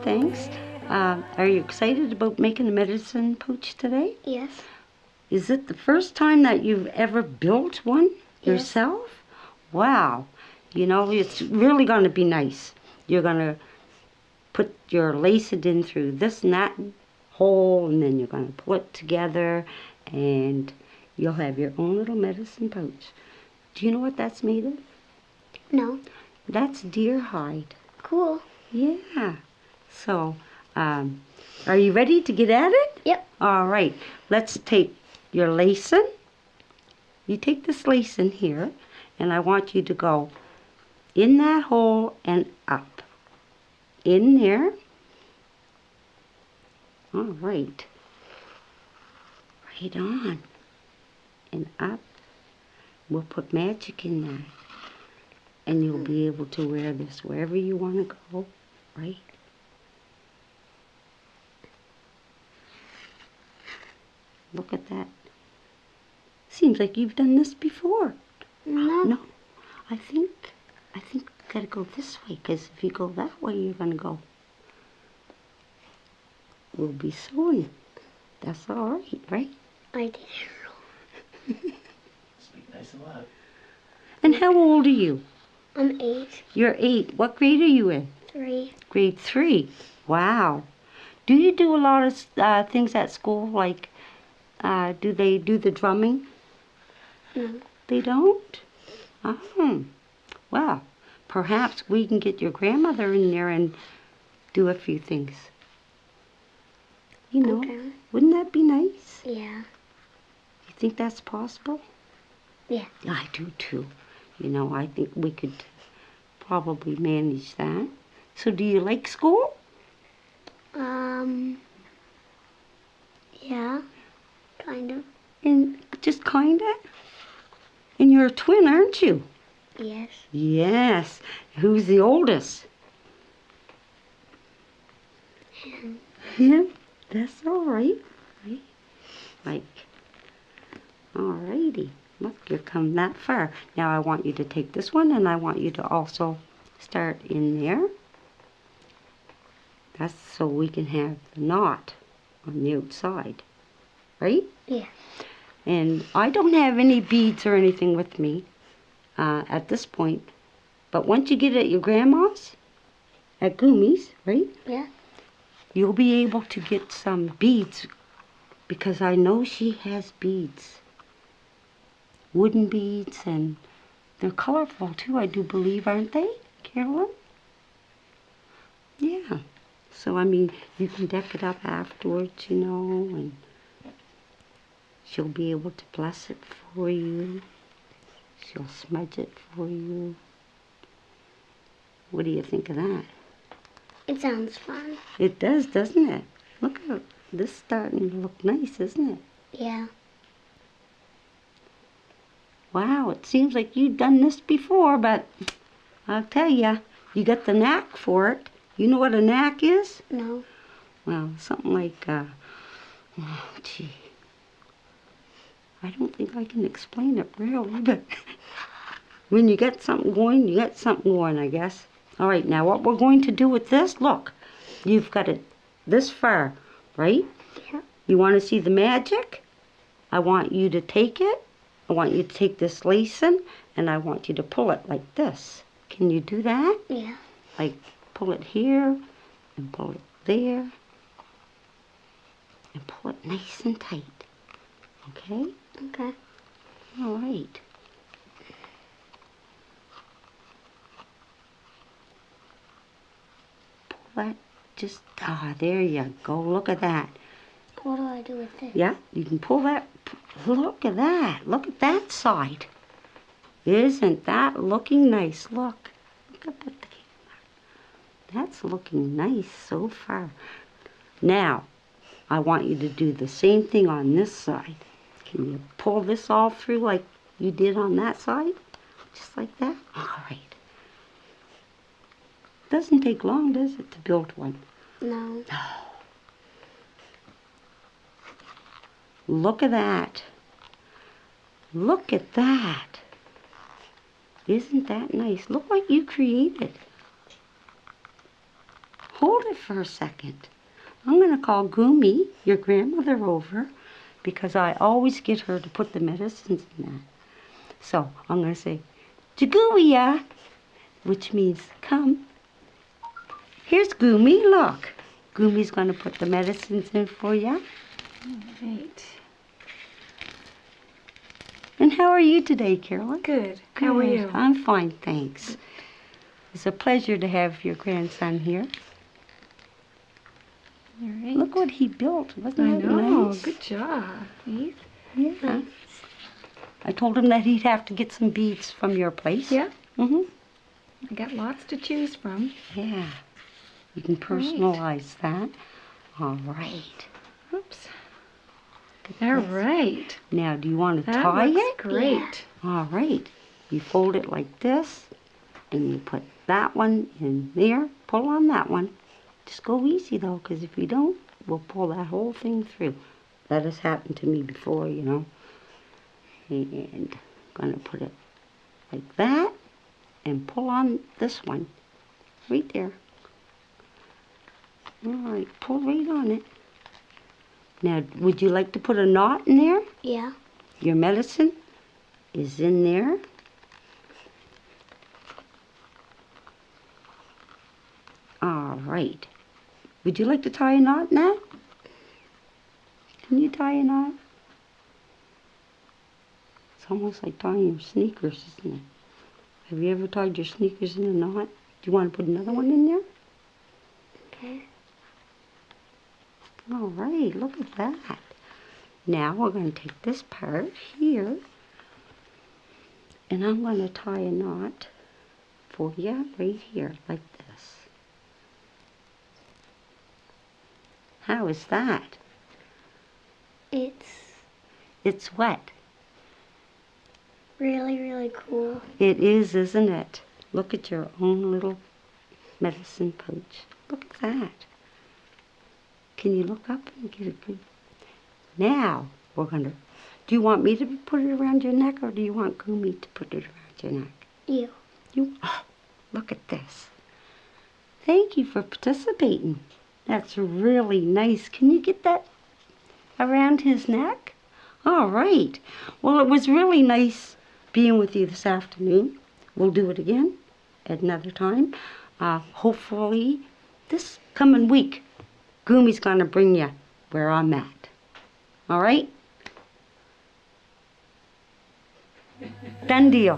good, thanks. Are you excited about making a medicine pouch today? Yes. Is it the first time that you've ever built one yourself? Wow. You know, it's really going to be nice. You're going to put your lace it in through this and that hole, and then you're going to pull it together, and you'll have your own little medicine pouch. Do you know what that's made of? No. That's deer hide. Cool. Yeah. So, are you ready to get at it? Yep. All right. Let's take your lacing. You take this lacing here, and I want you to go in that hole and up. In there. All right. Right on. And up. We'll put magic in that. And you'll be able to wear this wherever you want to go, right? Look at that. Seems like you've done this before. No. No. I think you gotta go this way, because if you go that way, you're gonna go. We'll be sewing. That's all right, right? I did. Speak nice and loud. And how old are you? I'm 8. You're 8. What grade are you in? 3. Grade 3. Wow. Do you do a lot of things at school? Like, do they do the drumming? No. They don't? Oh. Well, perhaps we can get your grandmother in there and do a few things. You know, Okay. wouldn't that be nice? Yeah. You think that's possible? Yeah. I do too. You know, I think we could probably manage that. So do you like school? Yeah. Kind of. And just kinda? And you're a twin, aren't you? Yes. Yes. Who's the oldest? Him. Him? That's all right. Right? Like, all righty. Look, you've come that far. Now I want you to take this one, and I want you to also start in there. That's so we can have the knot on the outside. Right? Yeah. And I don't have any beads or anything with me at this point. But once you get at your grandma's, at Gumi's, right? Yeah. You'll be able to get some beads, because I know she has beads. Wooden beads, and they're colorful too, I do believe, aren't they, Carolyn? Yeah. So, I mean, you can deck it up afterwards, you know, and she'll be able to bless it for you. She'll smudge it for you. What do you think of that? It sounds fun. It does, doesn't it? Look at this starting to look nice, isn't it? Yeah. Wow, it seems like you've done this before, but I'll tell you, you got the knack for it. You know what a knack is? No. Well, something like, I don't think I can explain it really, but when you get something going, you got something going, I guess. All right, now what we're going to do with this, look, you've got it this far, right? Yeah. You want to see the magic? I want you to take it. I want you to take this lacing, and I want you to pull it like this. Can you do that? Yeah. Like, pull it here, and pull it there, and pull it nice and tight. Okay? Okay. All right. Pull that, just, there you go. Look at that. What do I do with this? Yeah, you can pull that. Look at that. Look at that side. Isn't that looking nice? Look. Look up at the camera. That's looking nice so far. Now, I want you to do the same thing on this side. Can you pull this all through like you did on that side? Just like that? All right. Doesn't take long, does it, to build one? No. Look at that. Look at that. Isn't that nice? Look what you created. hold it for a second. I'm going to call Goomy, your grandmother, over because I always get her to put the medicines in that. So I'm going to say, Jagooia, which means come. Here's Goomy, look. Goomy's going to put the medicines in for you. All right. And how are you today, Carolyn? Good. How are you? I'm fine, thanks. It's a pleasure to have your grandson here. All right. Look what he built. Wasn't I that know. nice? Good job, Eve. Yeah. I told him that he'd have to get some beads from your place. Yeah. Mm-hmm. I got lots to choose from. Yeah. You can personalize that. All right. Oops. All right. Now, do you want to That tie looks it? great. All right. You fold it like this, and you put that one in there. Pull on that one. Just go easy, though, because if you don't, we'll pull that whole thing through. That has happened to me before, you know. And I'm going to put it like that and pull on this one right there. All right, pull right on it. Now, would you like to put a knot in there? Yeah. Your medicine is in there. All right. Would you like to tie a knot now? Can you tie a knot? It's almost like tying your sneakers, isn't it? Have you ever tied your sneakers in a knot? Do you want to put another one in there? Okay. All right, look at that. Now we're going to take this part here, and I'm going to tie a knot for you right here, like this. How is that? It's what? Really, really cool. It is, isn't it? Look at your own little medicine pouch. Look at that. Can you look up and get a good... Now, we're going to... Do you want me to put it around your neck, or do you want Goomy to put it around your neck? You. You... Oh, look at this. Thank you for participating. That's really nice. Can you get that around his neck? All right. Well, it was really nice being with you this afternoon. We'll do it again at another time. Hopefully, this coming week, Goomy's going to bring you where I'm at. All right? Done deal.